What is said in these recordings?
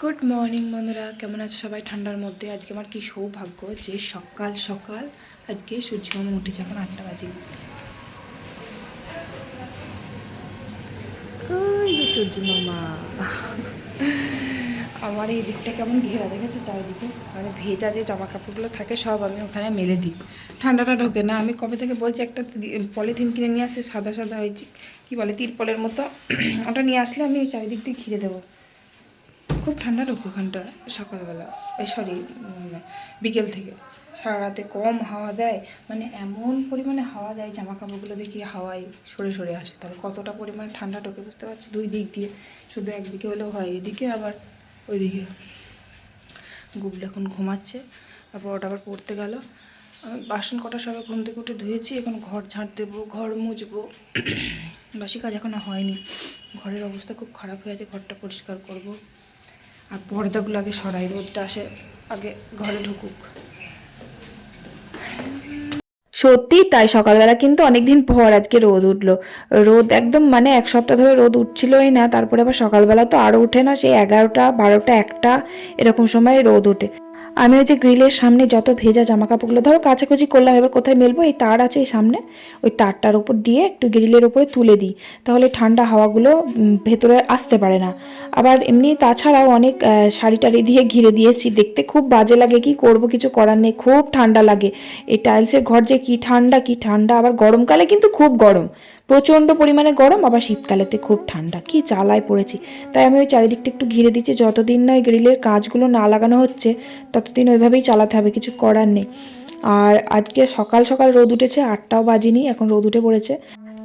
Good morning বন্ধুরা, কেমন আছে সবাই? ঠান্ডার মধ্যে আজকে আমার কি সৌভাগ্য যে সকাল সকাল আজকে সূর্য মামা উঠেছে। এখন 8টা বাজে। ওই যে সূর্য মামা। আমার এই দিকটা কেমন ঘেরা দেখেছে চারিদিকে, মানে ভেজা যে জামা কাপড়গুলো থাকে সব আমি ওখানে মেলে দিই, ঠান্ডাটা ঢোকে না। আমি কবে থেকে বলছি একটা পলিথিন কিনে নিয়ে আসে, সাদা সাদা হয়েছে কী বলে তিরপলের মতো, ওটা নিয়ে আসলে আমি ওই চারিদিক দিয়ে ঘিরে দেবো। খুব ঠান্ডা ঢোকে ওখানটা সকালবেলা, সরি বিকেল থেকে। সারা রাতে কম হাওয়া দেয়, মানে এমন পরিমাণে হাওয়া দেয় জামা কাপড়গুলো দেখি হাওয়ায় সরে সরে আসে। তাহলে কতটা পরিমাণে ঠান্ডা ঢোকে বুঝতে পারছি। দুই দিক দিয়ে, শুধু একদিকে হলেও হয়, এদিকে আবার ওইদিকে। গুবলু এখন ঘুমাচ্ছে, তারপর ওটা আবার পড়তে গেল। আমি বাসন কটা সবাই ঘুম থেকে উঠে ধুয়েছি, এখন ঘর ঝাঁট দেবো, ঘর মুছবো। বাসি কাজ এখনও হয়নি, ঘরের অবস্থা খুব খারাপ হয়ে আছে, ঘরটা পরিষ্কার করব। আর পর্দাগুলো আগে সরাই, রোদটা আসে আগে ঘরে ঢুকুক। সত্যি তাই, সকালবেলা কিন্তু অনেকদিন পর আজকে রোদ উঠলো। রোদ একদম মানে এক সপ্তাহ ধরে রোদ উঠছিলই না, তারপরে আবার সকালবেলা তো আরও উঠে না, সেই 11টা 12টা 1টা এরকম সময় রোদ ওঠে। আমি ওই যে গ্রিলের সামনে যত ভেজা জামা কাপড়গুলো ধরো কাচাকুচি করলাম, এবার কোথায় মেলবো, এই তার আছে এই সামনে, ওই তারটার উপর দিয়ে একটু গ্রিলের উপরে তুলে দিই, তাহলে ঠান্ডা হাওয়াগুলো ভেতরে আসতে পারে না। আবার এমনি তাছাড়াও অনেক শাড়ি টাড়ি দিয়ে ঘিরে দিয়েছি, দেখতে খুব বাজে লাগে, কি করব, কিছু করার নেই, খুব ঠান্ডা লাগে। এই টাইলসের ঘর যে কি ঠান্ডা কি ঠান্ডা, আবার গরমকালে কিন্তু খুব গরম, প্রচণ্ড পরিমাণে গরম, আবার শীতকালেতে খুব ঠান্ডা, কি জ্বালায় পড়েছি। তাই আমি ওই চারিদিকটা একটু ঘিরে দিচ্ছি, যতদিন না ওই গ্রিলের কাজগুলো না লাগানো হচ্ছে ততদিন ওইভাবেই চালাতে হবে, কিছু করার নেই। আর আজকে সকাল সকাল রোদ উঠেছে, 8টাও বাজিনি, এখন রোদ উঠে পড়েছে।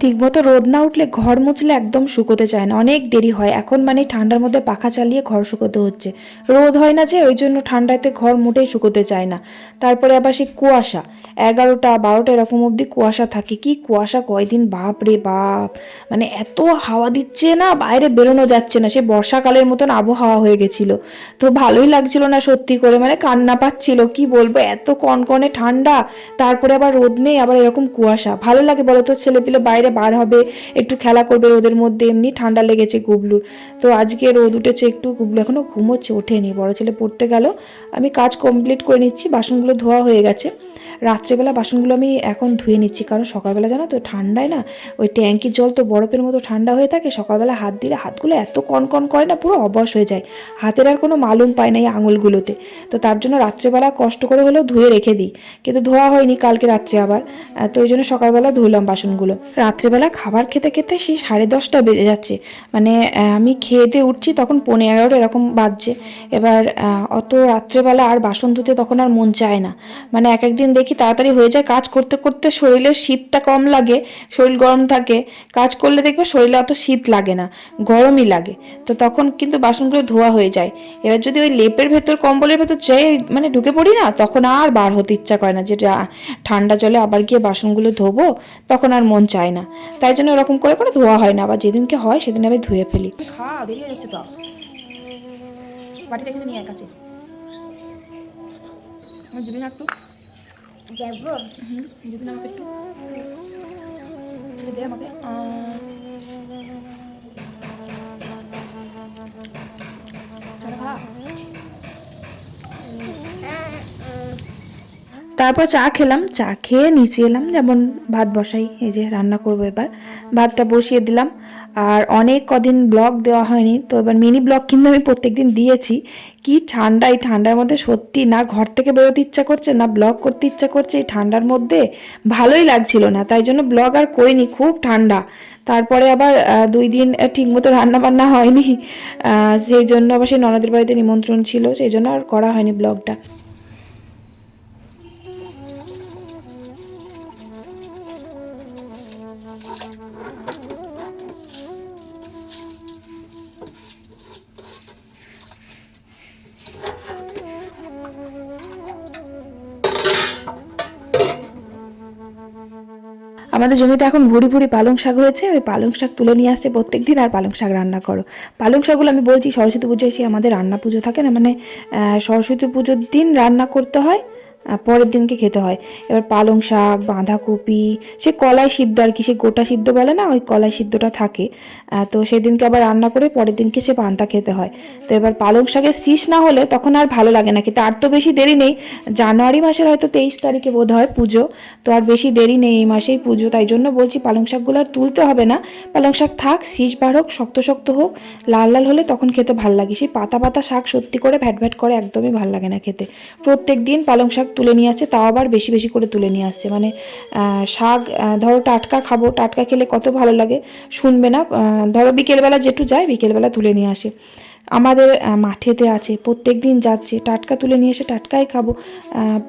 ঠিকমতো রোদ না উঠলে ঘর মুছলে একদম শুকোতে চায় না, অনেক দেরি হয়। এখন মানে ঠান্ডার মধ্যে পাখা চালিয়ে ঘর শুকোতে হচ্ছে, রোদ হয় না যে, ওই জন্য ঠান্ডাতে ঘর মোটেই শুকোতে চায় না। তারপরে আবার সেই কুয়াশা, 11টা 12টা এরকম অবধি কুয়াশা থাকে, কি কুয়াশা কয়দিন, বাপ রে বাপ। মানে এত হাওয়া দিচ্ছে না, বাইরে বেরোনো যাচ্ছে না, সে বর্ষাকালের মতন আবহাওয়া হয়ে গেছিল। তো ভালোই লাগছিল না সত্যি করে, মানে কান্না পাচ্ছিল, কি বলবো, এত কনকনে ঠান্ডা, তারপরে আবার রোদ নেই, আবার এরকম কুয়াশা। ভালো লাগে বলো তো, ছেলেপিলে বাইরে বার হবে, একটু খেলা করবে রোদের মধ্যে, এমনি ঠান্ডা লেগেছে গুবলুর। তো আজকে রোদ উঠেছে একটু, গুবলু এখনো ঘুমোচ্ছে, ওঠেনি, বড় ছেলে পড়তে গেল। আমি কাজ কমপ্লিট করে নিচ্ছি, বাসনগুলো ধোয়া হয়ে গেছে। রাত্রেবেলা বাসনগুলো আমি এখন ধুয়ে নিচ্ছি, কারণ সকালবেলা জানো তো ঠান্ডায় না, ওই ট্যাঙ্কির জল তো বরফের মতো ঠান্ডা হয়ে থাকে, সকালবেলা হাত দিলে হাতগুলো এত কনকন করে না, পুরো অবশ হয়ে যায়, হাতের আর কোনো মালুম পায় না এই আঙুলগুলোতে। তো তার জন্য রাত্রেবেলা কষ্ট করে হলেও ধুয়ে রেখে দিই, কিন্তু ধোয়া হয়নি কালকে রাত্রে আবার। তো ওই জন্য সকালবেলা ধুলাম বাসনগুলো। রাত্রেবেলা খাবার খেতে খেতে সেই 10:30টা বেজে যাচ্ছে, মানে আমি খেয়ে দিয়ে উঠছি তখন 11:15 এরকম বাজছে। এবার অত রাত্রেবেলা আর বাসন ধুতে তখন আর মন চায় না, মানে এক একদিন দেখি তাড়াতাড়ি হয়ে যায়, কাজ করতে করতে শরীরের শীতটা কম লাগে, শরীর গরম থাকে, কাজ করলে দেখবে শরীরে অত শীত লাগে না, গরমই লাগে। তো তখন কিন্তু বাসনগুলো ধোয়া হয়ে যায়। এবার যদি ওই লেপের ভেতর কম্বলের ভেতর যাই মানে ঢুকে পড়ি না, তখন আর বার হতে ইচ্ছা করে না, যে ঠান্ডা জলে আবার গিয়ে বাসনগুলো ধোবো, তখন আর মন চায় না। তাই জন্য ওরকম করে করে ধোয়া হয় না, আবার যেদিনকে হয় সেদিন আমি ধুয়ে ফেলি। খা, দেরি হয়ে যাচ্ছে তো, বাটিটা এখানে নিয়ে এক আছে, দিবি না একটু? যাবো, দিবি না আমাকে একটু? দে আমাকে। খা। তারপর চা খেলাম, চা খেয়ে নিচে এলাম, যেমন ভাত বসাই, এই যে রান্না করবো এবার, ভাতটা বসিয়ে দিলাম। আর অনেক কদিন ব্লগ দেওয়া হয়নি, তো এবার মিনি ব্লগ কিন্তু আমি প্রত্যেকদিন দিয়েছি। কি ঠান্ডা, এই ঠান্ডার মধ্যে সত্যি না ঘর থেকে বেরোতে ইচ্ছা করছে, না ব্লগ করতে ইচ্ছা করছে, এই ঠান্ডার মধ্যে ভালোই লাগছিল না, তাই জন্য ব্লগ আর করিনি, খুব ঠান্ডা। তারপরে আবার 2 দিন ঠিক মতো রান্না বান্না হয়নি, সেই জন্য আবার সেই ননদের বাড়িতে নিমন্ত্রণ ছিল, সেই জন্য আর করা হয়নি ব্লগটা। আমাদের জমিতে এখন ভুড়ি ভুড়ি পালং শাক হয়েছে, ওই পালং শাক তুলে নিয়ে আসছে প্রত্যেকদিন, আর পালং শাক রান্না করো। পালং শাকগুলো আমি বলছি সরস্বতী পুজো এসে আমাদের রান্না পুজো থাকে না, মানে সরস্বতী পুজোর দিন রান্না করতে হয়, পরের দিনকে খেতে হয়। এবার পালং শাক, বাঁধাকপি, সে কলাই সিদ্ধ আর কি, সে গোটা সিদ্ধ বলে না, ওই কলাই সিদ্ধটা থাকে। তো সেদিনকে আবার রান্না করে পরের দিনকে সে পান্তা খেতে হয়। তো এবার পালং শাকের শীষ না হলে তখন আর ভালো লাগে না খেতে। আর তো বেশি দেরি নেই, জানুয়ারি মাসের হয়তো 23 তারিখে বোধ হয় পুজো। তো আর বেশি দেরি নেই, এই মাসেই পুজো, তাই জন্য বলছি পালং শাকগুলো আর তুলতে হবে না। পালং শাক থাক, শীষ বার হোক, শক্ত শক্ত হোক, লাল লাল হলে তখন খেতে ভাল লাগে। সেই পাতা পাতা শাক সত্যি করে ভ্যাট ভ্যাট করে একদমই ভাল লাগে না খেতে। প্রত্যেক দিন পালং শাক তুলে নিয়ে আসছে, তাও আবার বেশি বেশি করে তুলে নিয়ে আসছে। মানে শাক ধরো টাটকা খাবো, টাটকা খেলে কত ভালো লাগে, শুনবে না। ধরো বিকেলবেলা যেটু যায়, বিকেলবেলা তুলে নিয়ে আসে। আমাদের মাঠেতে আছে, প্রত্যেক দিন যাচ্ছে, টাটকা তুলে নিয়ে এসে টাটকাই খাবো।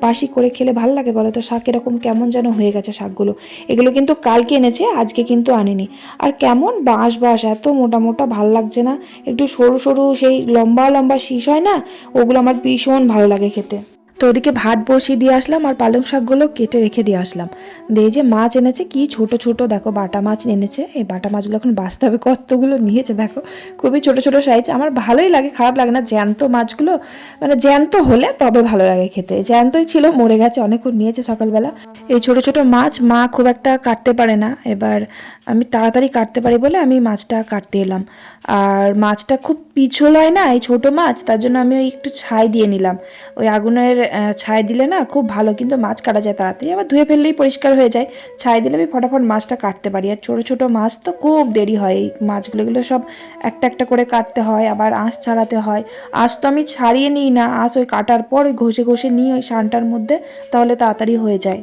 বাসি করে খেলে ভালো লাগে বলো তো? শাক এরকম কেমন যেন হয়ে গেছে শাকগুলো। এগুলো কিন্তু কালকে এনেছে, আজকে কিন্তু আনেনি। আর কেমন বাঁশ বাঁশ, এত মোটা মোটা ভাল লাগছে না, একটু সরু সরু সেই লম্বা লম্বা শীষ হয় না, ওগুলো আমার ভীষণ ভালো লাগে খেতে। তো ওদিকে ভাত বসিয়ে দিয়ে আসলাম আর পালং শাকগুলো কেটে রেখে দিয়ে আসলাম। দিয়ে যে মাছ এনেছে, কি ছোট ছোট দেখো, বাটা মাছ এনেছে। এই বাটা মাছগুলো এখন বাছতে হবে, কতগুলো নিয়েছে দেখো, খুবই ছোট ছোট সাইজ। আমার ভালোই লাগে, খারাপ লাগে না জ্যান্ত মাছগুলো, মানে জ্যান্ত হলে তবে ভালো লাগে খেতে। জ্যান্তই ছিল, মরে গেছে, অনেকক্ষণ নিয়েছে সকালবেলা। এই ছোট ছোট মাছ মা খুব একটা কাটতে পারে না, এবার আমি তাড়াতাড়ি কাটতে পারি বলে আমি মাছটা কাটতে এলাম। আর মাছটা খুব পিছল হয় না, এই ছোট মাছ, তার জন্য আমি ওই একটু ছাই দিয়ে নিলাম। ওই আগুনের ছাই দিলে না খুব ভালো, কিন্তু মাছ কাটা যায় তাড়াতাড়ি, আবার ধুয়ে ফেললেই পরিষ্কার হয়ে যায়। ছাই দিলে আমি ফটাফট মাছটা কাটতে পারি। আর ছোটো ছোটো মাছ তো খুব দেরি হয়, এই মাছগুলো এগুলো সব একটা একটা করে কাটতে হয়, আবার আঁশ ছাড়াতে হয়। আঁশ তো আমি ছাড়িয়ে নিই না, আঁশ ওই কাটার পর ওই ঘষে ঘষে নিই ওই সানটার মধ্যে, তাহলে তাড়াতাড়ি হয়ে যায়।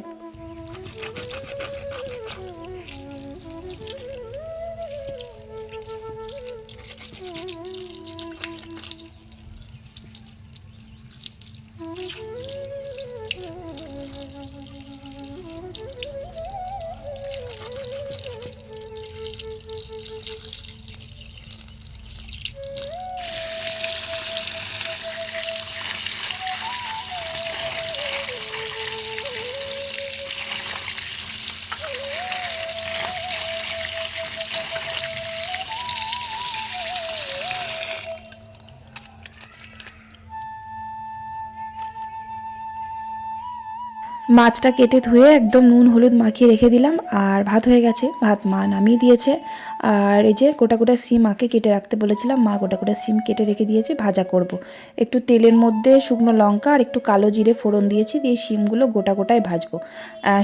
মাছটা কেটে ধুয়ে একদম নুন হলুদ মাখিয়ে রেখে দিলাম, আর ভাত হয়ে গেছে, ভাত মা নামিয়ে দিয়েছে। আর এই যে গোটা গোটা সিম মাকে কেটে রাখতে বলেছিলাম, মা গোটা গোটা সিম কেটে রেখে দিয়েছে, ভাজা করব। একটু তেলের মধ্যে শুকনো লঙ্কা আর একটু কালো জিরে ফোড়ন দিয়েছি, দিয়ে সিমগুলো গোটা গোটায় ভাজবো।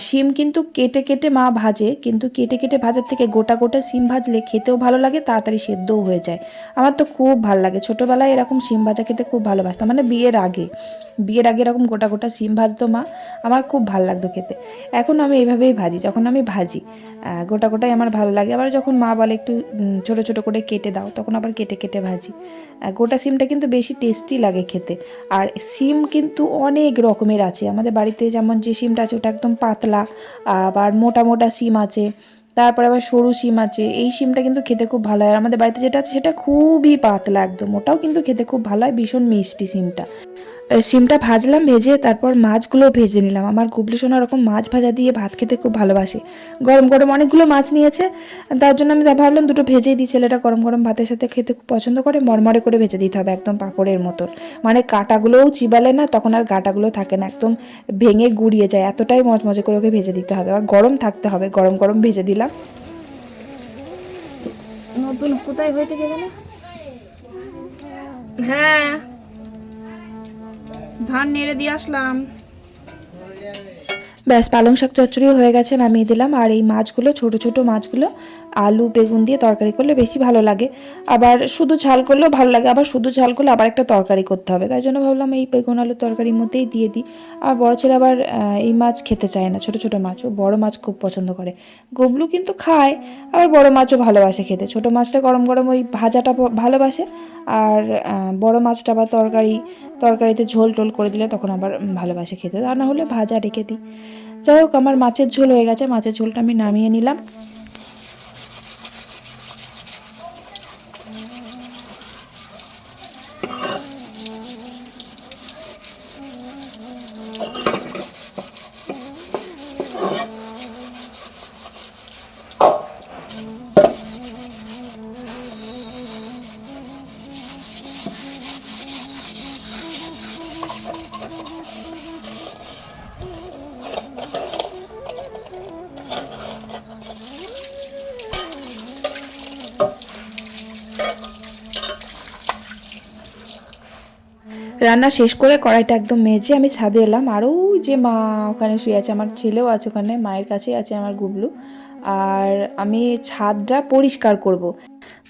সিম কিন্তু কেটে কেটে মা ভাজে, কিন্তু কেটে কেটে ভাজার থেকে গোটা গোটা সিম ভাজলে খেতেও ভালো লাগে, তাড়াতাড়ি সেদ্ধও হয়ে যায়। আমার তো খুব ভালো লাগে, ছোটোবেলায় এরকম সিম ভাজা খেতে খুব ভালোবাসতাম, মানে বিয়ের আগে এরকম গোটা গোটা সিম ভাজতো মা, আমার খুব ভালো লাগতো খেতে। এখন আমি এইভাবেই ভাজি, যখন আমি ভাজি গোটা গোটাই আমার ভালো লাগে। আবার যখন মা বলে একটু ছোট ছোট করে কেটে দাও, তখন আবার কেটে কেটে ভাজি। গোটা সিমটা কিন্তু বেশি টেস্টি লাগে খেতে। আর সিম কিন্তু অনেক রকমের আছে আমাদের বাড়িতে, যেমন যে সিমটা আছে ওটা একদম পাতলা, আবার মোটা মোটা সিম আছে, তারপরে আবার সরু সিম আছে। এই সিমটা কিন্তু খেতে খুব ভালো হয়। আর আমাদের বাড়িতে যেটা আছে সেটা খুবই পাতলা একদম, ওটাও কিন্তু খেতে খুব ভালো হয়, ভীষণ মিষ্টি সিমটা। সিমটা ভাজলাম, ভেজে তারপর মাছগুলো ভেজে নিলাম। আমার গুবলু সোনা ওরকম মাছ ভাজা দিয়ে ভাত খেতে খুব ভালোবাসে। গরম গরম অনেকগুলো মাছ নিয়েছে, তার জন্য আমি ভাবলাম দুটো ভেজেই দিই, ছেলেটা গরম গরম ভাতের সাথে খেতে খুব পছন্দ করে। মরমরে করে ভেজে দিতে হবে, একদম পাঁপড়ের মতন, মানে কাঁটাগুলোও চিবালে না, তখন আর কাঁটাগুলো থাকে না, একদম ভেঙে গুড়িয়ে যায়, এতটাই মজমজে করে ওকে ভেজে দিতে হবে। আর গরম থাকতে হবে, গরম গরম ভেজে দিলাম। নতুন কোথায় হয়েছে কে জানে? হ্যাঁ, ধান নেড়ে দিয়ে আসলাম। ব্যাস, পালং শাক চচ্চড়িও হয়ে গেছে, নামিয়ে দিলাম। আর এই মাছগুলো, ছোট ছোট মাছগুলো আলু বেগুন দিয়ে তরকারি করলে বেশি ভালো লাগে, আবার শুধু ঝাল করলেও ভালো লাগে, আবার শুধু ঝাল করলে আবার একটা তরকারি করতে হবে, তাই জন্য ভাবলাম এই বেগুন আলুর তরকারির মধ্যেই দিয়ে দিই। আর বড় ছেলে আবার এই মাছ খেতে চায় না, ছোট ছোট মাছ, ও বড় মাছ খুব পছন্দ করে। গবলু কিন্তু খায়, আবার বড় মাছও ভালোবাসে খেতে। ছোট মাছটা গরম গরম ওই ভাজাটা ভালোবাসে, আর বড় মাছটা বা তরকারিতে ঝোল টোল করে দিলে তখন আবার ভালোবাসে খেতে, তা না হলে ভাজা রেখে দিই। যাই হোক, আমার মাছের ঝোল হয়ে গেছে, মাছের ঝোলটা আমি নামিয়ে নিলাম। রান্না শেষ করে কড়াইটা একদম মেজে আমি ছাদে এলাম। আরও যে মা ওখানে শুয়ে আছে, আমার ছেলেও আছে ওখানে, মায়ের কাছেই আছে আমার গুবলু। আর আমি ছাদটা পরিষ্কার করব।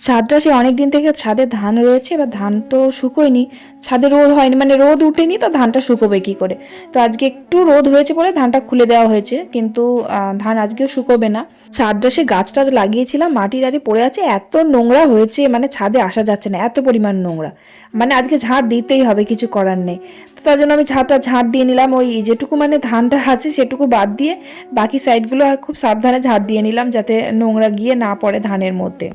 ছাদটা সে অনেক দিন থেকে ছাদে ধান রয়েছে, এবার ধান তো শুকোয়নি, ছাদে রোদ হয়নি, মানে রোদ উঠেনি, তো ধানটা শুকোবে কি করে। তো আজকে একটু রোদ হয়েছে বলে ধানটা খুলে দেওয়া হয়েছে, কিন্তু ধান আজকেও শুকোবে না। ছাদটা সে গাছ টাছ লাগিয়েছিলাম, মাটি টাটি পড়ে আছে, এত নোংরা হয়েছে, মানে ছাদে আসা যাচ্ছে না, এত পরিমাণ নোংরা। মানে আজকে ঝাড় দিতেই হবে, কিছু করার নেই। তো তার জন্য আমি ছাদটা ঝাড় দিয়ে নিলাম, ওই যেটুকু মানে ধানটা আছে সেটুকু বাদ দিয়ে বাকি সাইডগুলো খুব সাবধানে ঝাড় দিয়ে নিলাম, যাতে নোংরা গিয়ে না পড়ে ধানের মধ্যে।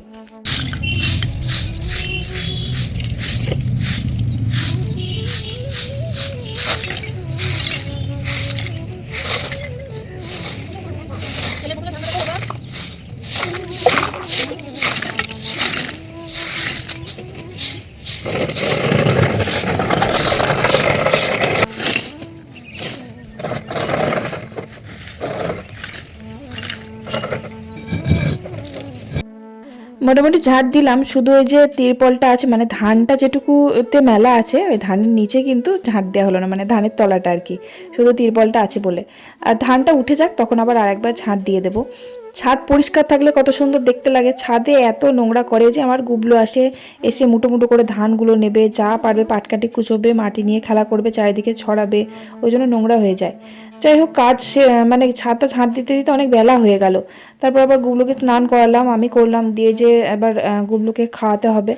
মোটামুটি ঝাড় দিলাম, শুধু ওই যে তিরপলটা আছে, মানে ধানটা যেটুকুতে মেলা আছে ওই ধানের নিচে কিন্তু ঝাড় দেওয়া হলো না, মানে ধানের তলাটা আর কি, শুধু তিরপলটা আছে বলে। আর ধানটা উঠে যাক, তখন আবার আরেকবার ঝাড় দিয়ে দেবো। ছাদ পরিষ্কার থাকলে কত সুন্দর দেখতে লাগে, ছাদে এত নোংরা করে যে আমার গুবলু এসে মুটো মুটো করে ধানগুলো নেবে, যা পারবে পাটকাটি কুচোবে, মাটি নিয়ে খেলা করবে, চারিদিকে ছড়াবে, ওই জন্য নোংরা হয়ে যায়। যাই হোক, মানে ছাদটা ঝাঁট দিতে দিতে অনেক বেলা হয়ে গেল। তারপর আবার গুবলুকে স্নান করালাম, আমি করলাম, দিয়ে যে এবার গুবলুকে খাওয়াতে হবে,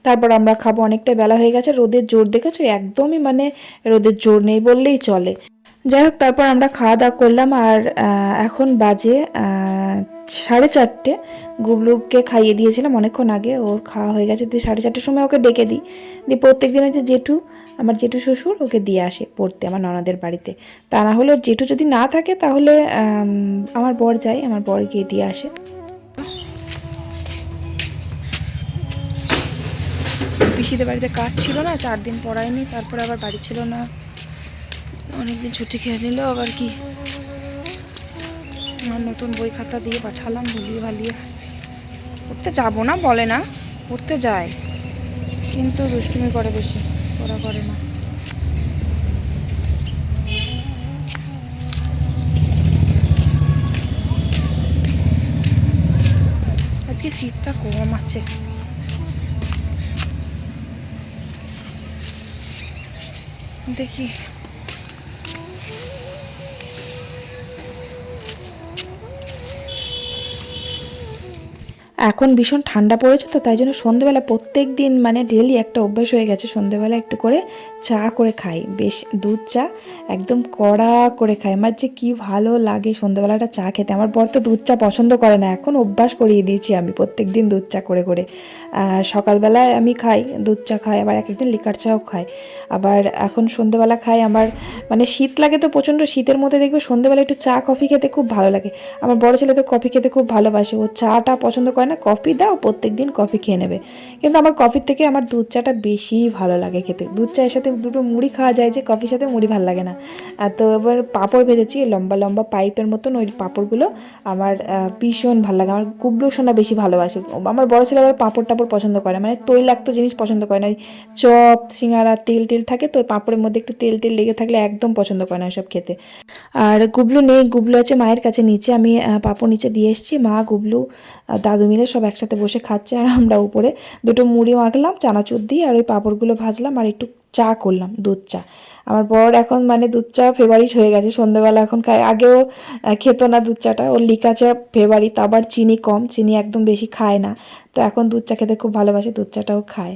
তারপর আমরা খাবো। অনেকটা বেলা হয়ে গেছে, রোদের জোর দেখেছো, একদমই মানে রোদের জোর নেই বললেই চলে। যাই হোক, তারপর আমরা খাওয়া দাওয়া করলাম, আর এখন বাজে 4:30। গুবলুকে খাইয়ে দিয়েছিলাম অনেকক্ষণ আগে, ওর খাওয়া হয়ে গেছে, দিয়ে 4:30 সময় ওকে ডেকে দিই। দিয়ে প্রত্যেক দিনের যে আমার জেঠু শ্বশুর ওকে দিয়ে আসে পড়তে আমার ননদের বাড়িতে। তা না হলে ওর জেঠু যদি না থাকে তাহলে আমার বর যায়, আমার বর গিয়ে দিয়ে আসে। পিসিদের বাড়িতে কাজ ছিল না, 4 দিন পড়ায়নি, তারপরে আবার বাড়ি ছিল না, অনেকদিন ছুটি খেয়ে নিল আবার কি। আমার নতুন বই খাতা দিয়ে পাঠালাম, ভুলিয়ে ভালিয়ে। পড়তে যাবো না বলে না, পড়তে যায়, কিন্তু দুষ্টুমি করে বেশি, পড়া করে না। আজকে শীতটা কম আছে। দেখি এখন ভীষণ ঠান্ডা পড়েছে, তো তাই জন্য সন্ধেবেলা প্রত্যেক দিন মানে ডেলি একটা অভ্যাস হয়ে গেছে, সন্ধেবেলা একটু করে চা করে খাই, বেশ দুধ চা একদম কড়া করে খাই। আমার যে কি ভালো লাগে সন্ধেবেলাটা চা খেতে। আমার বর তো দুধ চা পছন্দ করে না, এখন অভ্যাস করিয়ে দিয়েছি আমি প্রত্যেক দিন দুধ চা করে করে। সকালবেলায় আমি খাই দুধ চা, খাই আবার এক একদিন লিকার চাও খাই, আবার এখন সন্ধেবেলা খাই। আমার মানে শীত লাগে তো প্রচণ্ড, শীতের মধ্যে দেখবে সন্ধেবেলা একটু চা কফি খেতে খুব ভালো লাগে। আমার বড় ছেলে তো কফি খেতে খুব ভালোবাসে, ও চাটা পছন্দ করে না, কফি দাও প্রত্যেক দিন কফি খেয়ে নেবে। কিন্তু আমার কফির থেকে আমার দুধ চাটা বেশি ভালো লাগে খেতে। দুধ চায়ের সাথে দুটো মুড়ি খাওয়া যায়, যে কফির সাথে মুড়ি ভালো লাগে না। তো এবার পাঁপড় ভেজেছি লম্বা লম্বা পাইপের মতন, ওই পাঁপড়গুলো আমার ভীষণ ভালো লাগে। আমার গুবলু সোনা বেশি ভালোবাসে, আমার বড় ছেলে আবার পাঁপড় টাপড় পছন্দ করে, মানে তৈলাক্ত জিনিস পছন্দ করে না। ওই চপ সিঙ্গারা তেল তেল থাকে তো, পাঁপড়ের মধ্যে একটু তেল তেল লেগে থাকলে একদম পছন্দ করে না এসব খেতে। আর গুবলু নেই, গুবলু আছে মায়ের কাছে নিচে, আমি পাঁপড় নিচে দিয়ে এসেছি, মা গুবলু দাদু মিলে সব একসাথে বসে খাচ্ছে, আর আমরা উপরে দুটো মুড়ি মাখলাম চানাচুর দিয়ে, আর ওই পাঁপড়গুলো ভাজলাম, আর একটু চা করলাম, দুধ চা। আমার বর এখন মানে দুধ চা ফেভারিট হয়ে গেছে, সন্ধ্যেবেলা এখন খায়, আগেও খেত না দুধ চাটা, ওর লিকা চা ফেভারিট, আবার চিনি কম, চিনি একদম বেশি খায় না, তো এখন দুধ চা খেতে খুব ভালোবাসে, দুধ চাটাও খায়।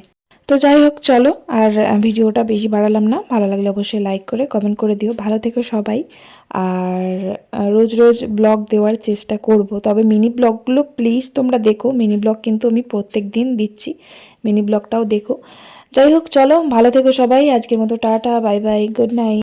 তো যাই হোক, চলো আর ভিডিওটা বেশি বাড়ালাম না, ভালো লাগলে অবশ্যই লাইক করে কমেন্ট করে দিও, ভালো থেকো সবাই। আর রোজ রোজ ব্লগ দেওয়ার চেষ্টা করব, তবে মিনি ব্লগগুলো প্লিজ তোমরা দেখো, মিনি ব্লগ কিন্তু আমি প্রত্যেক দিন দিচ্ছি, মিনি ব্লগটাও দেখো। যাই হোক, চলো ভালো থেকো সবাই, আজকের মতো tata, bye bye, good night.